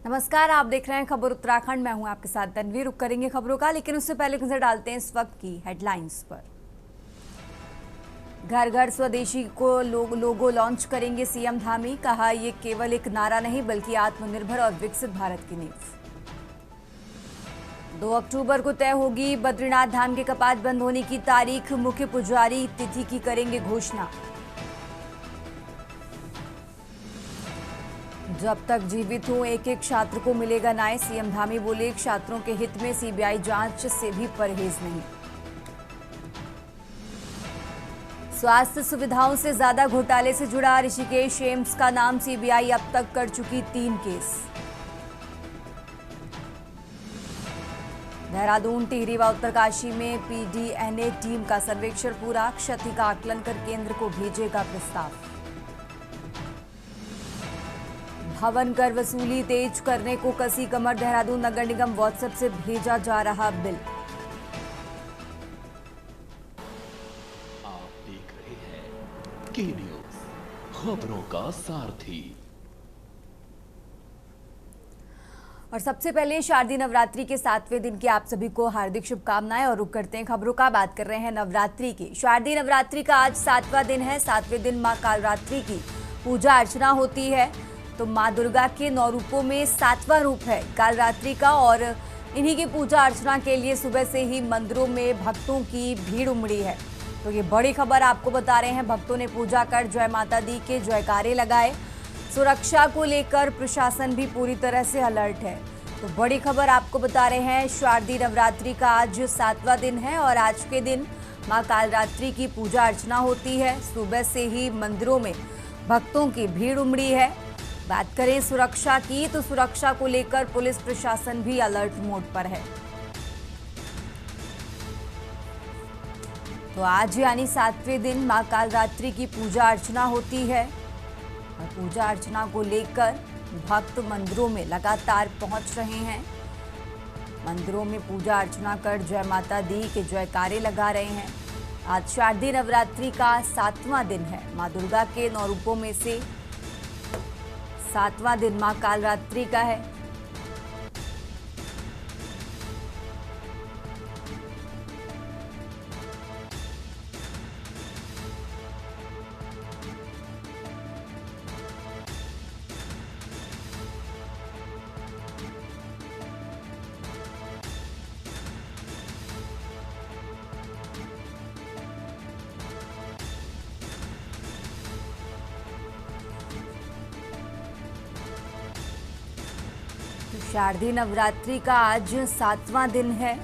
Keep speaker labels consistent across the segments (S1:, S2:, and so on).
S1: नमस्कार, आप देख रहे हैं खबर उत्तराखंड। मैं हूं आपके साथ तन्वी। रुक करेंगे खबरों का, लेकिन उससे पहले नजर डालते हैं इस वक्त की हेडलाइंस पर। घर घर स्वदेशी को लोगो लॉन्च करेंगे सीएम धामी। कहा, ये केवल एक नारा नहीं बल्कि आत्मनिर्भर और विकसित भारत की नींव। 2 अक्टूबर को तय होगी बद्रीनाथ धाम के कपाट बंद होने की तारीख। मुख्य पुजारी तिथि की करेंगे घोषणा। जब तक जीवित हूं एक एक छात्र को मिलेगा न्याय। सीएम धामी बोले, छात्रों के हित में सीबीआई जांच से भी परहेज नहीं। स्वास्थ्य सुविधाओं से ज्यादा घोटाले से जुड़ा ऋषिकेश एम्स का नाम। सीबीआई अब तक कर चुकी 3 केस। देहरादून, टिहरी व उत्तरकाशी में पीडीएनए टीम का सर्वेक्षण पूरा। क्षति का आकलन कर केंद्र को भेजेगा प्रस्ताव। भवन कर वसूली तेज करने को कसी कमर। देहरादून नगर निगम व्हाट्सएप से भेजा जा रहा बिल।
S2: आप देख रहे हैं के न्यूज, खबरों का सारथी।
S1: और सबसे पहले शारदीय नवरात्रि के 7वें दिन की आप सभी को हार्दिक शुभकामनाएं। और रुक करते हैं खबरों का। बात कर रहे हैं नवरात्रि की। शारदीय नवरात्रि का आज 7वां दिन है। 7वें दिन मां कालरात्रि की पूजा अर्चना होती है। तो मां दुर्गा के 9 रूपों में 7वां रूप है कालरात्रि का, और इन्हीं की पूजा अर्चना के लिए सुबह से ही मंदिरों में भक्तों की भीड़ उमड़ी है। तो ये बड़ी खबर आपको बता रहे हैं। भक्तों ने पूजा कर जय माता दी के जयकारे लगाए। सुरक्षा को लेकर प्रशासन भी पूरी तरह से अलर्ट है। तो बड़ी खबर आपको बता रहे हैं। शारदीय नवरात्रि का आज 7वां दिन है और आज के दिन मां कालरात्रि की पूजा अर्चना होती है। सुबह से ही मंदिरों में भक्तों की भीड़ उमड़ी है। बात करें सुरक्षा की, तो सुरक्षा को लेकर पुलिस प्रशासन भी अलर्ट मोड पर है। तो आज यानी 7वें दिन मां कालरात्रि की पूजा अर्चना होती है और पूजा अर्चना को लेकर भक्त मंदिरों में लगातार पहुंच रहे हैं। मंदिरों में पूजा अर्चना कर जय माता दी के जयकारे लगा रहे हैं। आज शारदीय नवरात्रि का 7वां दिन है। मां दुर्गा के 9 रूपों में से 7वां दिन मां कालरात्रि का है। शारदीय नवरात्रि का आज 7वां दिन है।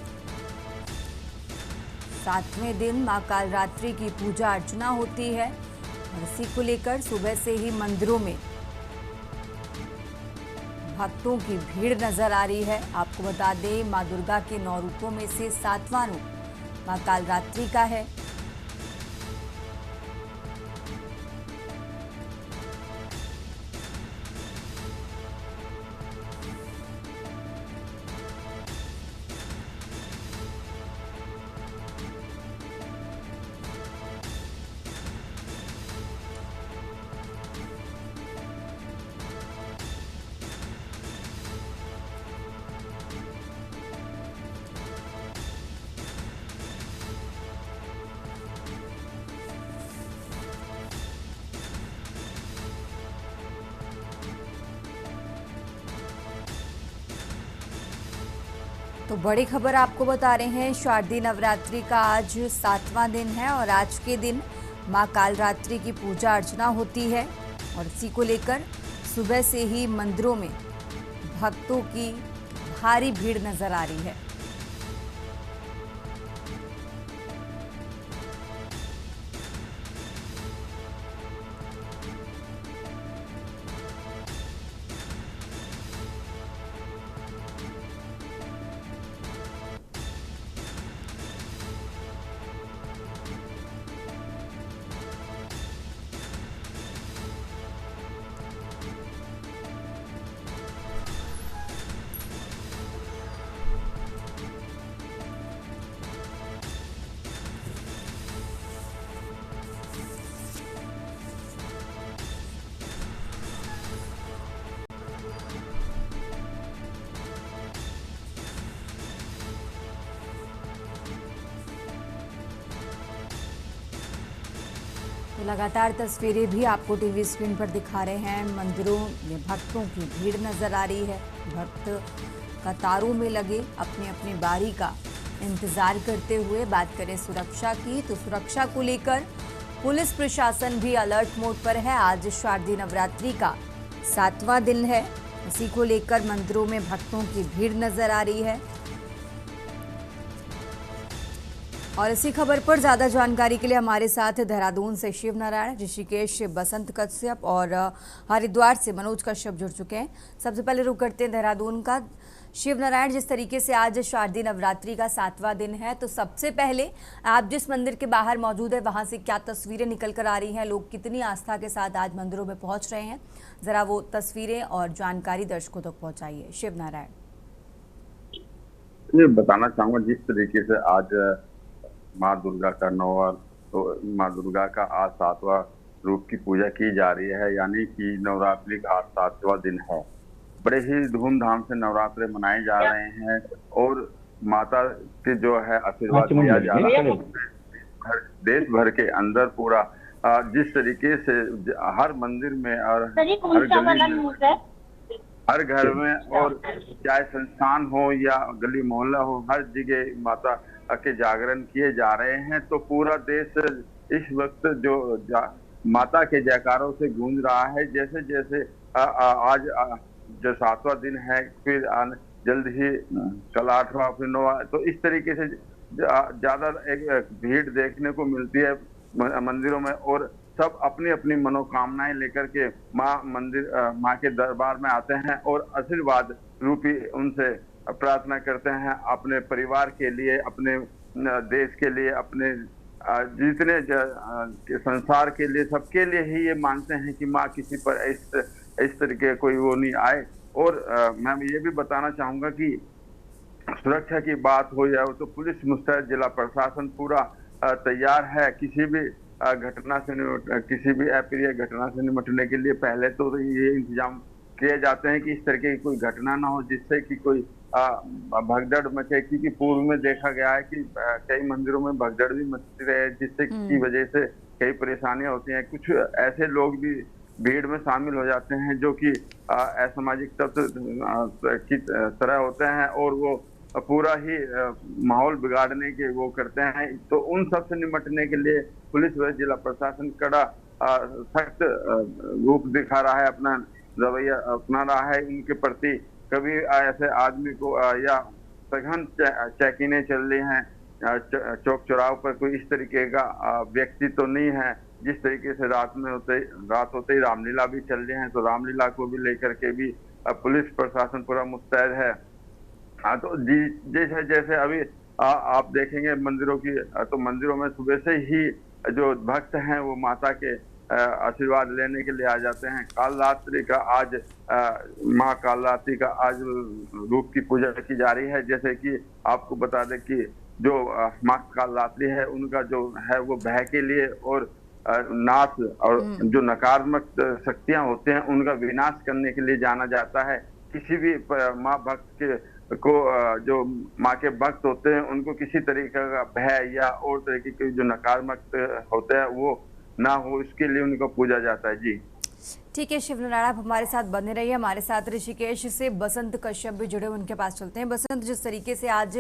S1: 7वें दिन मां कालरात्रि की पूजा अर्चना होती है और इसी को लेकर सुबह से ही मंदिरों में भक्तों की भीड़ नजर आ रही है। आपको बता दें, मां दुर्गा के 9 रूपों में से 7वां रूप मां कालरात्रि का है। तो बड़ी खबर आपको बता रहे हैं। शारदीय नवरात्रि का आज 7वां दिन है और आज के दिन मां कालरात्रि की पूजा अर्चना होती है और इसी को लेकर सुबह से ही मंदिरों में भक्तों की भारी भीड़ नजर आ रही है। लगातार तस्वीरें भी आपको टीवी स्क्रीन पर दिखा रहे हैं। मंदिरों में भक्तों की भीड़ नजर आ रही है। भक्त कतारों में लगे अपनी अपनी बारी का इंतजार करते हुए। बात करें सुरक्षा की तो सुरक्षा को लेकर पुलिस प्रशासन भी अलर्ट मोड पर है। आज शारदीय नवरात्रि का 7वां दिन है। इसी को लेकर मंदिरों में भक्तों की भीड़ नजर आ रही है। और इसी खबर पर ज्यादा जानकारी के लिए हमारे साथ देहरादून से शिव नारायण, ऋषिकेश बसंत कश्यप और हरिद्वार से मनोज कश्यप जुड़ चुके हैं। सबसे पहले रुक करते हैं देहरादून का। शिव नारायण, जिस तरीके से आज शारदीय नवरात्रि का 7वां दिन है, तो सबसे पहले आप जिस मंदिर के बाहर मौजूद है वहां से क्या तस्वीरें निकल कर आ रही हैं? लोग कितनी आस्था के साथ आज मंदिरों में पहुंच रहे हैं, जरा वो तस्वीरें और जानकारी दर्शकों तक पहुंचाइए। शिव नारायण,
S3: ये बताना चाहूंगा जिस तरीके से आज माँ दुर्गा का नौवां, तो माँ दुर्गा का आज 7वां रूप की पूजा की जा रही है, यानी कि नवरात्रि का आज 7वां दिन है। बड़े ही धूमधाम से नवरात्रे मनाए जा रहे हैं और माता के जो है आशीर्वाद दिया जा रहा है। देश भर के अंदर पूरा जिस तरीके से हर मंदिर में और हर गली में, हर घर में, और चाहे संस्थान हो या गली मोहल्ला हो, हर जगह माता के जागरण किए जा रहे हैं। तो पूरा देश इस वक्त जो माता के जयकारों से गूंज रहा है। जैसे जैसे आज जो 7वां दिन है, फिर जल्द ही कल 8वां, फिर 9वां, तो इस तरीके से ज्यादा एक भीड़ देखने को मिलती है मंदिरों में। और सब अपनी अपनी मनोकामनाएं लेकर के माँ के दरबार में आते हैं और आशीर्वाद रूपी उनसे प्रार्थना करते हैं, अपने परिवार के लिए, अपने देश के लिए, अपने जितने संसार के लिए, सबके लिए ही ये मानते हैं कि माँ किसी पर इस तरीके कोई वो नहीं आए। और मैं ये भी बताना चाहूंगा कि सुरक्षा की बात हो या तो पुलिस मुस्तैद, जिला प्रशासन पूरा तैयार है किसी भी घटना से किसी भी अप्रिय घटना से निपटने के लिए। पहले तो ये इंतजाम किए जाते हैं कि इस तरीके की कोई घटना ना हो जिससे कि कोई भगदड़ मचे, क्योंकि पूर्व में देखा गया है कि कई मंदिरों में भगदड़ भी मचती रहे, जिससे की वजह से कई परेशानियां होती हैं। कुछ ऐसे लोग भी भीड़ में शामिल हो जाते हैं जो कि असामाजिक तत्व की तरह होते हैं और वो पूरा ही माहौल बिगाड़ने के वो करते हैं। तो उन सब से निपटने के लिए पुलिस व जिला प्रशासन कड़ा सख्त रूप दिखा रहा है, अपना रवैया अपना रहा है उनके प्रति। कभी ऐसे आदमी को या सघन चेकिंगें चल रही हैं, चौक चौराहों पर कोई इस तरीके का व्यक्ति तो नहीं है। जिस तरीके से रात होते ही रामलीला भी चल रही है, तो रामलीला को भी लेकर के भी पुलिस प्रशासन पूरा मुस्तैद है। हाँ, तो जैसे जैसे अभी आप देखेंगे मंदिरों की, तो मंदिरों में सुबह से ही जो भक्त हैं वो माता के आशीर्वाद लेने के लिए आ जाते हैं। कालरात्रि का आज माँ कालरात्रि का आज रूप की पूजा की जा रही है। जैसे कि आपको बता दें कि जो माँ कालरात्रि है उनका जो है वो भय के लिए और नाश और जो नकारात्मक शक्तियां होते हैं उनका विनाश करने के लिए जाना जाता है। किसी भी माँ भक्त के को जो माँ के भक्त होते हैं उनको किसी तरीके का भय या और तरीके के जो नकारात्मक होते हैं वो ना हो, इसके लिए उनको पूजा जाता है। जी
S1: ठीक है शिव नारायण, आप हमारे साथ बने रहिए। हमारे साथ ऋषिकेश से बसंत कश्यप भी जुड़े, उनके पास चलते हैं। बसंत, जिस तरीके से आज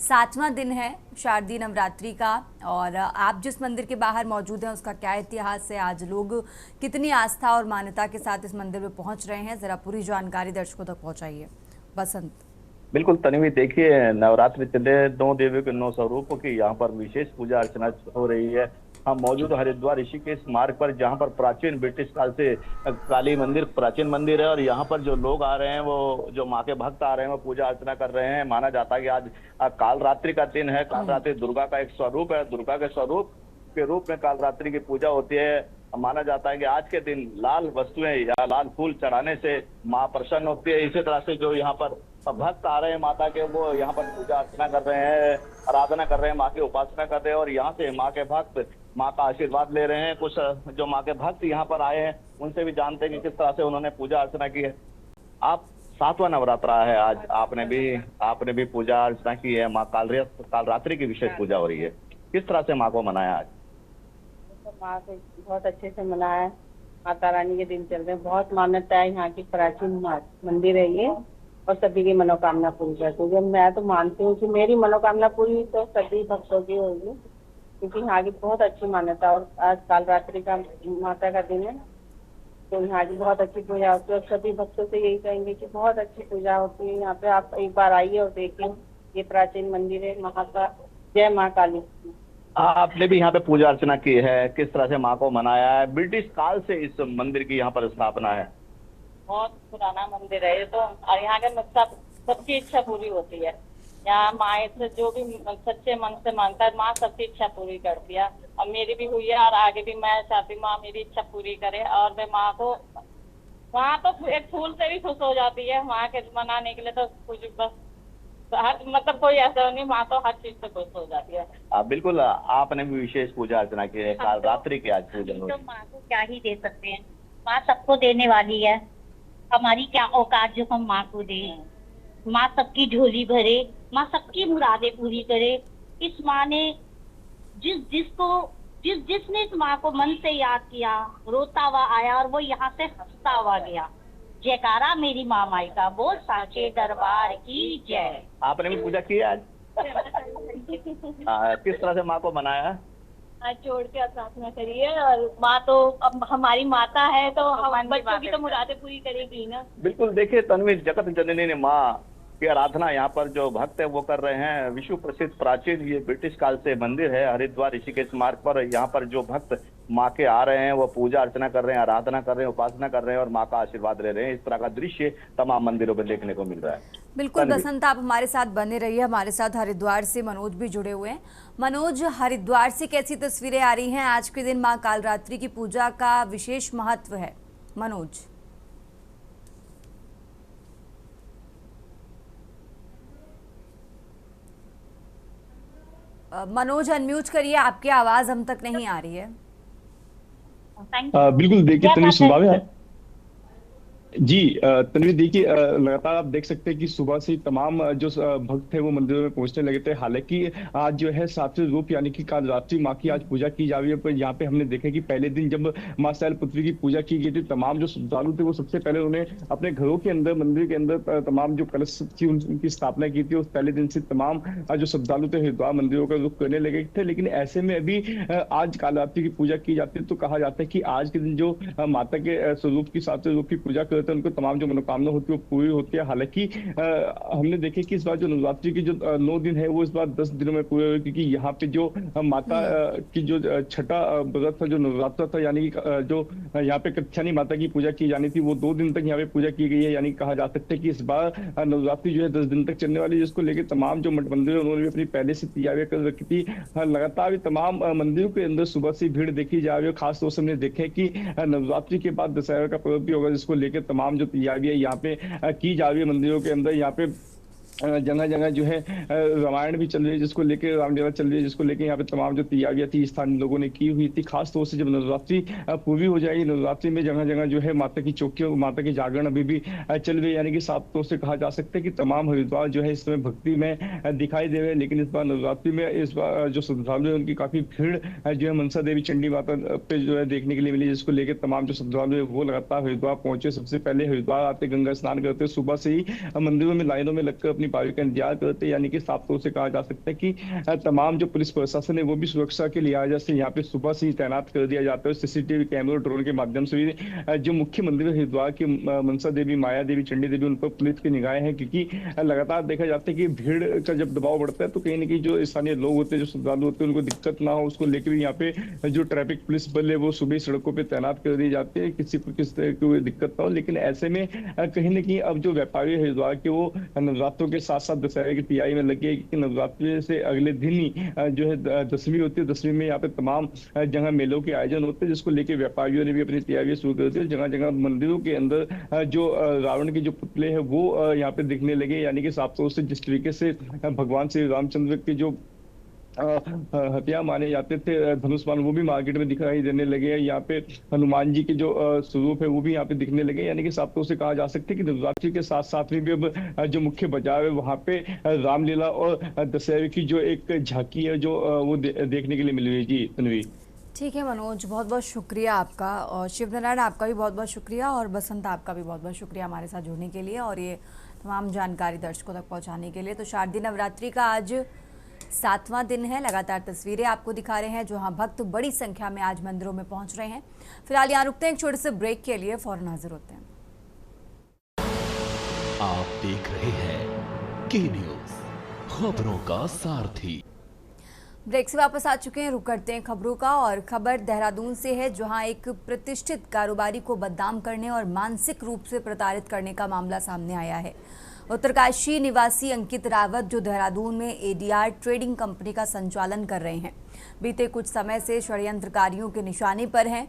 S1: 7वां दिन है शारदीय नवरात्रि का और आप जिस मंदिर के बाहर मौजूद हैं उसका क्या इतिहास है, आज लोग कितनी आस्था और मान्यता के साथ इस मंदिर में पहुंच रहे हैं, जरा पूरी जानकारी दर्शकों तक पहुंचाइए। बसंत।
S4: बिल्कुल तन्वी, देखिए नवरात्रि चले 9 देवियों के 9 स्वरूपों की यहाँ पर विशेष पूजा अर्चना हो रही है। हम मौजूद हरिद्वार ऋषिकेश मार्ग पर, जहाँ पर प्राचीन ब्रिटिश काल से काली मंदिर प्राचीन मंदिर है और यहाँ पर जो लोग आ रहे हैं वो जो माँ के भक्त आ रहे हैं वो पूजा अर्चना कर रहे हैं। माना जाता है कि आज कालरात्रि का दिन है। कालरात्रि दुर्गा का एक स्वरूप है, दुर्गा के स्वरूप के रूप में कालरात्रि की पूजा होती है। माना जाता है कि आज के दिन लाल वस्तुएं या लाल फूल चढ़ाने से माँ प्रसन्न होती है। इसी तरह से जो यहाँ पर भक्त आ रहे हैं माता के, वो यहाँ पर पूजा अर्चना कर रहे हैं, आराधना कर रहे हैं, माँ की उपासना कर रहे हैं और यहाँ से माँ के भक्त माँ का आशीर्वाद ले रहे हैं। कुछ जो माँ के भक्त यहाँ पर आए हैं उनसे भी जानते हैं कि किस तरह से उन्होंने पूजा अर्चना की है। आप 7वां नवरात्रा है आज, आपने भी पूजा अर्चना की है। माँ कालरात्रि की विशेष पूजा हो रही है, किस तरह से माँ को मनाया आज?
S5: माँ से बहुत अच्छे से मनाया है। माता रानी के दिन चल रहे हैं, बहुत मान्यता है यहाँ की, प्राचीन मंदिर है ये, और सभी की मनोकामना पूरी करती है। जब मैं तो मानती हूँ कि मेरी मनोकामना पूरी हुई तो सभी भक्तों की होगी, क्योंकि यहाँ की बहुत अच्छी मान्यता है। और आज काल रात्रि का माता का दिन है, तो यहाँ की बहुत अच्छी पूजा होती है। और सभी भक्तों से यही कहेंगे कि बहुत अच्छी पूजा होती है यहाँ पे, आप एक बार आइए और देखिए। ये प्राचीन मंदिर है माँ का। जय माँ काली।
S4: आपने भी यहाँ पे पूजा अर्चना की है, किस तरह से माँ को मनाया है? ब्रिटिश काल से इस मंदिर की यहाँ पर स्थापना है।
S5: बहुत पुराना मंदिर है ये तो, और यहाँ के सबकी इच्छा पूरी होती है। यहाँ माँ से जो भी सच्चे मन से मांगता है, माँ सबकी इच्छा पूरी करती है। और मेरी भी हुई है, और आगे भी मैं चाहती हूँ माँ मेरी इच्छा पूरी करे। और मैं माँ को, माँ तो एक फूल से भी खुश हो जाती है। माँ के मनाने के लिए तो कुछ बस हर मतलब कोई ऐसा नहीं, माँ तो हर चीज से खुश हो जाती है।
S4: बिल्कुल, आपने भी विशेष पूजा अर्चना की है, काल रात्रि की आज पूजा
S6: हम
S4: हुई।
S6: तो माँ को क्या ही दे सकते हैं, माँ सबको देने वाली है। हमारी क्या औकात जो हम माँ को दें। माँ सबकी झोली भरे, माँ सबकी मुरादें पूरी करे। इस माँ ने जिसने इस माँ को मन से याद किया, रोता हुआ आया और वो यहाँ से हंसता हुआ गया। जयकारा मेरी माँ माई का, बोल साचे दरबार की जय।
S4: आपने भी पूजा की है आज? किस तरह से माँ को मनाया है?
S5: हाथ जोड़ के प्रार्थना करिए, और माँ तो अब हमारी माता है, तो हम बच्चों की तो मुरादें पूरी करेगी ना।
S4: बिल्कुल, देखिए तन्वी, जगत जननी ने माँ की आराधना यहाँ पर जो भक्त है वो कर रहे हैं। विश्व प्रसिद्ध प्राचीन ये ब्रिटिश काल से मंदिर है हरिद्वार ऋषिकेश मार्ग पर। यहाँ पर जो भक्त माँ के आ रहे हैं वो पूजा अर्चना कर रहे हैं, आराधना कर रहे हैं, उपासना कर रहे हैं और माँ का आशीर्वाद ले रहे हैं। इस तरह का दृश्य तमाम मंदिरों पर देखने को मिल रहा है।
S1: बिल्कुल बसंत, आप हमारे साथ बने रहिए। हमारे साथ हरिद्वार से मनोज भी जुड़े हुए हैं। मनोज, हरिद्वार से कैसी तस्वीरें आ रही हैं? आज के दिन माँ कालरात्रि की पूजा का विशेष महत्व है। मनोज। मनोज अनम्यूट करिए, आपकी आवाज हम तक नहीं आ रही है।
S7: बिल्कुल, देखिए तन्वी, सुन पा रहे हैं आप? जी तन्वी, देखिए लगातार आप देख सकते हैं कि सुबह से ही तमाम जो भक्त थे वो मंदिरों में पहुंचने लगे थे। हालांकि आज जो है सातवें रूप यानी कि कालरात्रि माँ की आज पूजा की जा रही है। पर यहाँ पे हमने देखा कि पहले दिन जब माँ शैलपुत्री की पूजा की गई थी, तमाम जो श्रद्धालु थे वो सबसे पहले उन्होंने अपने घरों के अंदर, मंदिर के अंदर तमाम जो कलश थी उनकी स्थापना की थी। उस पहले दिन से तमाम जो श्रद्धालु थे हरिद्वार मंदिरों का रुख करने लगे थे। लेकिन ऐसे में अभी आज कालरात्रि की पूजा की जाती है, तो कहा जाता है कि आज के दिन जो माता के स्वरूप की, सातवें रूप की पूजा करते हैं, उनको तमाम जो मनोकामना होती है वो पूरी होती है। हालांकि हमने देखे कि इस बार जो नवरात्रि की जो 9 दिन है वो इस बार 10 दिनों में पूरे हुए, क्योंकि यहाँ पे जो माता की जो छठा व्रत था, जो नवरात्र था, यानी कि जो यहाँ पे कत्यायनी माता की पूजा की जानी थी, वो 2 दिन तक यहाँ पे पूजा की गई है। यानी कहा जा सकता है कि इस बार नवरात्रि जो है 10 दिन तक चलने वाली है, जिसको लेकर तमाम जो मठ मंदिर है उन्होंने भी अपनी पहले से तैयारियां कर रखी थी। लगातार तमाम मंदिरों के अंदर सुबह से भीड़ देखी जा रही है। खासतौर से हमने देखे कि नवरात्रि के बाद दशहरा का पर्व भी होगा, जिसको लेकर तमाम जो तैयारियां यहाँ पे की जा रही है मंदिरों के अंदर। यहाँ पे जगह जगह जो है रामायण भी चल रही है, जिसको लेके रामलीला चल रही है, जिसको लेके यहाँ पे तमाम जो तैयारियां थी स्थानीय लोगों ने की हुई थी। खास तौर से जब नवरात्रि पूरी हो जाएगी, नवरात्रि में जगह जगह जो है माता की चौकियों, माता की जागरण अभी भी चल रही है। यानी कि साफ तौर से कहा जा सकता है कि तमाम हरिद्वार जो है इस समय भक्ति में दिखाई दे रहे हैं। लेकिन इस बार नवरात्रि में इस बार जो श्रद्धालु है उनकी काफी भीड़ जो है मनसा देवी चंडी माता पे जो है देखने के लिए मिली, जिसको लेकर तमाम जो श्रद्धालु है वो लगातार हरिद्वार पहुंचे। सबसे पहले हरिद्वार आते गंगा स्नान करते, सुबह से ही मंदिरों में लाइनों में लगकर अपनी बारी का इंतजार करते। यानी कि साफ तौर से कहा जा सकता है कि तमाम जो पुलिस प्रशासन है वो भी सुरक्षा के लिहाज से यहाँ पे सुबह से ही तैनात कर दिया जाता है। सीसीटीवी कैमरे और ड्रोन के माध्यम से भी जो मुख्य मंदिर हरिद्वार की मनसा देवी, माया देवी, चंडी देवी, उन पर पुलिस की निगाहें हैं, क्योंकि लगातार देखा जाता है कि भीड़ का जब दबाव बढ़ता है तो कहीं ना कहीं जो स्थानीय लोग होते हैं, जो श्रद्धालु होते हैं, उनको दिक्कत ना हो उसको लेकर भी यहाँ पे जो ट्रैफिक पुलिस बल है वो सुबह सड़कों पर तैनात कर दिए जाते हैं, किसी को किस तरह की दिक्कत ना हो। लेकिन ऐसे में कहीं ना कहीं अब जो व्यापारी हरिद्वार के वो नवरात्रों के साथ साथ दशहरे की तैयारी में लगी है, कि नवरात्रि से अगले दिन ही जो है दसवीं होती है। दसवीं में यहाँ पे तमाम जगह मेलों के आयोजन होते हैं, जिसको लेकर व्यापारियों ने भी अपनी तैयारियां शुरू कर दी है। जगह जगह मंदिरों के अंदर जो रावण के जो पुतले हैं वो यहाँ पे दिखने लगे। यानी कि साफ तौर से जिस तरीके से भगवान श्री रामचंद्र के जो हथियार माने जाते थे, धनुष्मान, वो भी मार्केट में दिखाई देने लगे हैं। यहाँ पे हनुमान जी के जो स्वरूप है वो भी यहाँ पे दिखने लगे। यानी कि साफ तौर से कहा जा सकता है कि नवरात्रि के साथ साथ में भी अब जो मुख्य बाजार है वहाँ पे रामलीला और दशहरे की जो एक झांकी है जो वो देखने के लिए मिल रही है। जी तन्वी।
S1: ठीक है मनोज, बहुत बहुत शुक्रिया आपका, और शिवनारायण आपका भी बहुत बहुत शुक्रिया, और बसंत आपका भी बहुत बहुत शुक्रिया हमारे साथ जुड़ने के लिए और ये तमाम जानकारी दर्शकों तक पहुंचाने के लिए। तो शारदीय नवरात्रि का आज 7वां दिन है। लगातार तस्वीरें आपको दिखा रहे हैं जहां भक्त बड़ी संख्या में आज मंदिरों में पहुंच रहे हैं। फिलहाल यहाँ रुकते हैं एक छोटे से ब्रेक के लिए, फौरन हाजिर होते हैं।
S2: आप देख रहे हैं के न्यूज़, खबरों का सारथी।
S1: ब्रेक से वापस आ चुके हैं, रुक करते हैं खबरों का, और खबर देहरादून से है जहां एक प्रतिष्ठित कारोबारी को बदनाम करने और मानसिक रूप से प्रताड़ित करने का मामला सामने आया है। उत्तरकाशी निवासी अंकित रावत, जो देहरादून में एडीआर ट्रेडिंग कंपनी का संचालन कर रहे हैं, बीते कुछ समय से षड्यंत्रकारियों के निशाने पर हैं।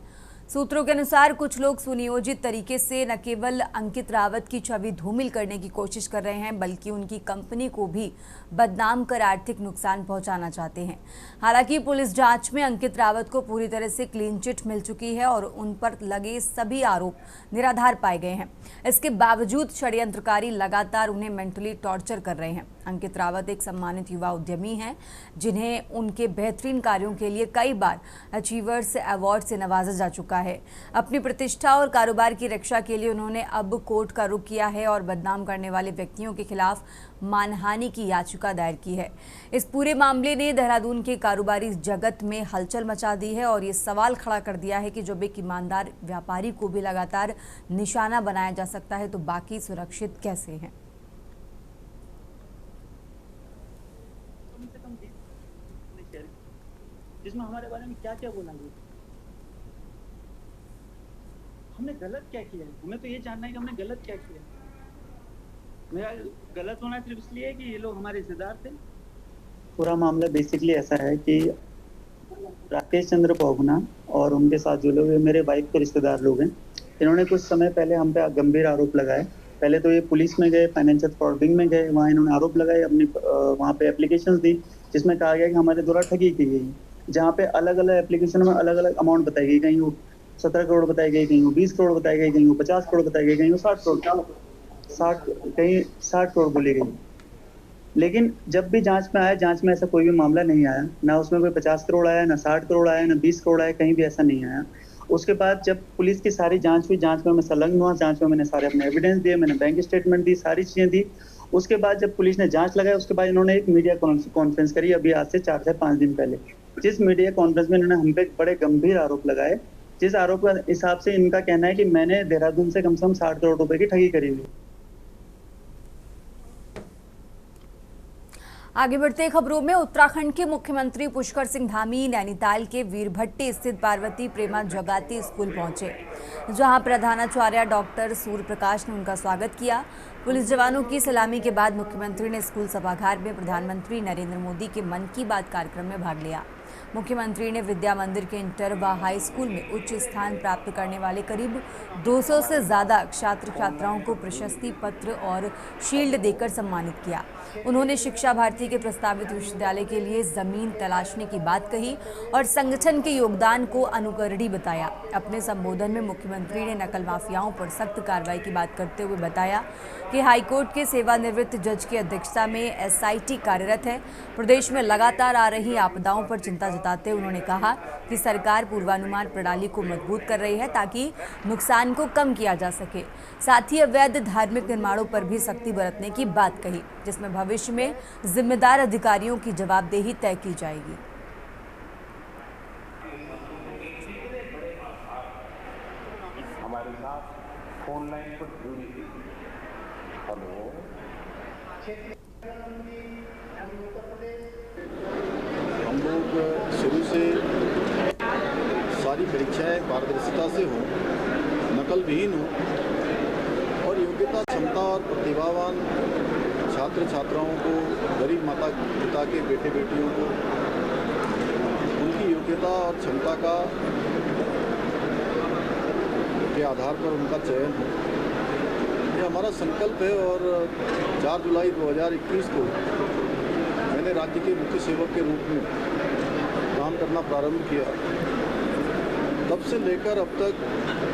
S1: सूत्रों के अनुसार कुछ लोग सुनियोजित तरीके से न केवल अंकित रावत की छवि धूमिल करने की कोशिश कर रहे हैं, बल्कि उनकी कंपनी को भी बदनाम कर आर्थिक नुकसान पहुंचाना चाहते हैं। हालांकि पुलिस जांच में अंकित रावत को पूरी तरह से क्लीन चिट मिल चुकी है और उन पर लगे सभी आरोप निराधार पाए गए हैं। इसके बावजूद षड्यंत्रकारी लगातार उन्हें मेंटली टॉर्चर कर रहे हैं। अंकित रावत एक सम्मानित युवा उद्यमी हैं, जिन्हें उनके बेहतरीन कार्यों के लिए कई बार अचीवर्स अवार्ड से नवाजा जा चुका है। अपनी प्रतिष्ठा और कारोबार की रक्षा के लिए उन्होंने अब कोर्ट का रुख किया है और बदनाम करने वाले व्यक्तियों के खिलाफ मानहानि की याचिका दायर की है। इस पूरे मामले ने देहरादून के कारोबारी जगत में हलचल मचा दी है और ये सवाल खड़ा कर दिया है कि जब एक ईमानदार व्यापारी को भी लगातार निशाना बनाया जा सकता है, तो बाकी सुरक्षित कैसे हैं?
S8: जिसमें हमारे बारे में क्या क्या बोला गया, हमने गलत क्या किया है, हमें तो ये जानना है कि हमने गलत क्या किया। मेरा गलत होना सिर्फ इसलिए कि ये लोग हमारे रिश्तेदार थे।
S9: पूरा मामला बेसिकली ऐसा है कि राकेश चंद्र पहुगना और उनके साथ जो लोग मेरे वाइफ के रिश्तेदार लोग हैं, इन्होंने कुछ समय पहले हम पे गंभीर आरोप लगाए। पहले तो ये पुलिस में गए, फाइनेंशियल फ्रॉडिंग में गए, वहाँ इन्होंने आरोप लगाए, अपनी वहाँ पे एप्लीकेशंस दी जिसमें कहा गया कि हमारे द्वारा ठगी की गई, जहाँ पे अलग अलग एप्लीकेशन में अलग अलग अमाउंट बताई गई। कहीं वो 17 करोड़ बताई गई, कहीं वो 20 करोड़ बताई गई, कहीं वो 50 करोड़ बताई गई, कहीं वो 60 करोड़ बोली गई। लेकिन जब भी जांच में आया, जांच में ऐसा कोई भी मामला नहीं आया, ना उसमें कोई 50 करोड़ आया, ना 60 करोड़ आया, ना 20 करोड़ आया, कहीं भी ऐसा नहीं आया। उसके बाद जब पुलिस की सारी जांच हुई, जांच में मैं संलग्न हुआ, जांच में मैंने सारे अपने एविडेंस दिए, मैंने बैंक स्टेटमेंट दी, सारी चीजें दी। उसके बाद जब पुलिस ने जांच लगाई, उसके बाद इन्होंने एक मीडिया कॉन्फ्रेंस करी अभी आज से 4 से 5 दिन पहले, जिस मीडिया कॉन्फ्रेंस में इन्होंने हम पे बड़े गंभीर आरोप लगाए, जिस आरोप के हिसाब से इनका कहना है कि मैंने देहरादून से कम 60 करोड़ रुपए की ठगी करी हुई।
S1: आगे बढ़ते खबरों में, उत्तराखंड के मुख्यमंत्री पुष्कर सिंह धामी नैनीताल के वीरभट्टी स्थित पार्वती प्रेमा जगाती स्कूल पहुंचे, जहां प्रधानाचार्य डॉक्टर सूर्य प्रकाश ने उनका स्वागत किया। पुलिस जवानों की सलामी के बाद मुख्यमंत्री ने स्कूल सभागार में प्रधानमंत्री नरेंद्र मोदी के मन की बात कार्यक्रम में भाग लिया। मुख्यमंत्री ने विद्या मंदिर के इंटर व हाई स्कूल में उच्च स्थान प्राप्त करने वाले करीब 200 से ज़्यादा छात्र छात्राओं को प्रशस्ति पत्र और शील्ड देकर सम्मानित किया। उन्होंने शिक्षा भारती के प्रस्तावित विश्वविद्यालय के लिए जमीन तलाशने की बात कही और संगठन के योगदान को अनुकरणीय बताया। अपने संबोधन में मुख्यमंत्री ने नकल माफियाओं पर सख्त कार्रवाई की बात करते हुए बताया कि हाईकोर्ट के सेवानिवृत्त जज की अध्यक्षता में एसआईटी कार्यरत है। प्रदेश में लगातार आ रही आपदाओं पर चिंता जताते उन्होंने कहा कि सरकार पूर्वानुमान प्रणाली को मजबूत कर रही है ताकि नुकसान को कम किया जा सके। साथ ही अवैध धार्मिक निर्माणों पर भी सख्ती बरतने की बात कही, जिसमें भविष्य में जिम्मेदार अधिकारियों की जवाबदेही तय की जाएगी।
S10: हमारे साथ फोन लाइन पर जुड़ी थी। हेलो,
S11: हम लोग शुरू से सारी परीक्षाएं पारदर्शिता से हों, नकल विहीन हो और योग्यता, क्षमता और प्रतिभावान छात्र छात्राओं को, गरीब माता पिता के बेटे बेटियों को उनकी योग्यता और क्षमता के आधार पर उनका चयन हो, ये हमारा संकल्प है। और 4 जुलाई 2021 को मैंने राज्य के मुख्य सेवक के रूप में काम करना प्रारंभ किया। तब से लेकर अब तक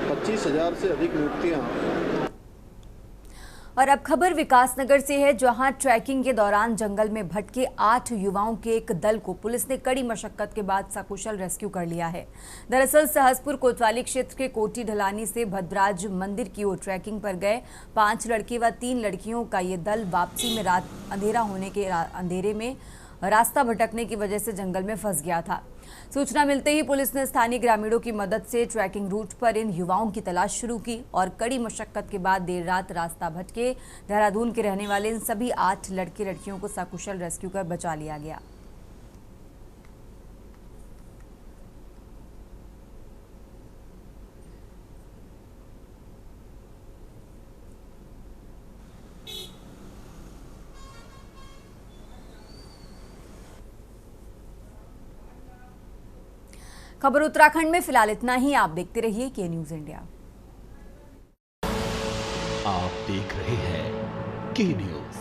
S11: 25,000 से अधिक नियुक्तियाँ।
S1: और अब खबर विकासनगर से है, जहां ट्रैकिंग के दौरान जंगल में भटके 8 युवाओं के एक दल को पुलिस ने कड़ी मशक्कत के बाद सकुशल रेस्क्यू कर लिया है। दरअसल सहसपुर कोतवाली क्षेत्र के कोटी ढलानी से भद्रराज मंदिर की ओर ट्रैकिंग पर गए 5 लड़के व 3 लड़कियों का ये दल वापसी में रात अंधेरा होने के अंधेरे में रास्ता भटकने की वजह से जंगल में फंस गया था। सूचना मिलते ही पुलिस ने स्थानीय ग्रामीणों की मदद से ट्रैकिंग रूट पर इन युवाओं की तलाश शुरू की और कड़ी मशक्कत के बाद देर रात रास्ता भटके देहरादून के रहने वाले इन सभी 8 लड़के लड़कियों को सकुशल रेस्क्यू कर बचा लिया गया। खबर उत्तराखंड में फिलहाल इतना ही। आप देखते रहिए के न्यूज़ इंडिया।
S2: आप देख रहे हैं के न्यूज़।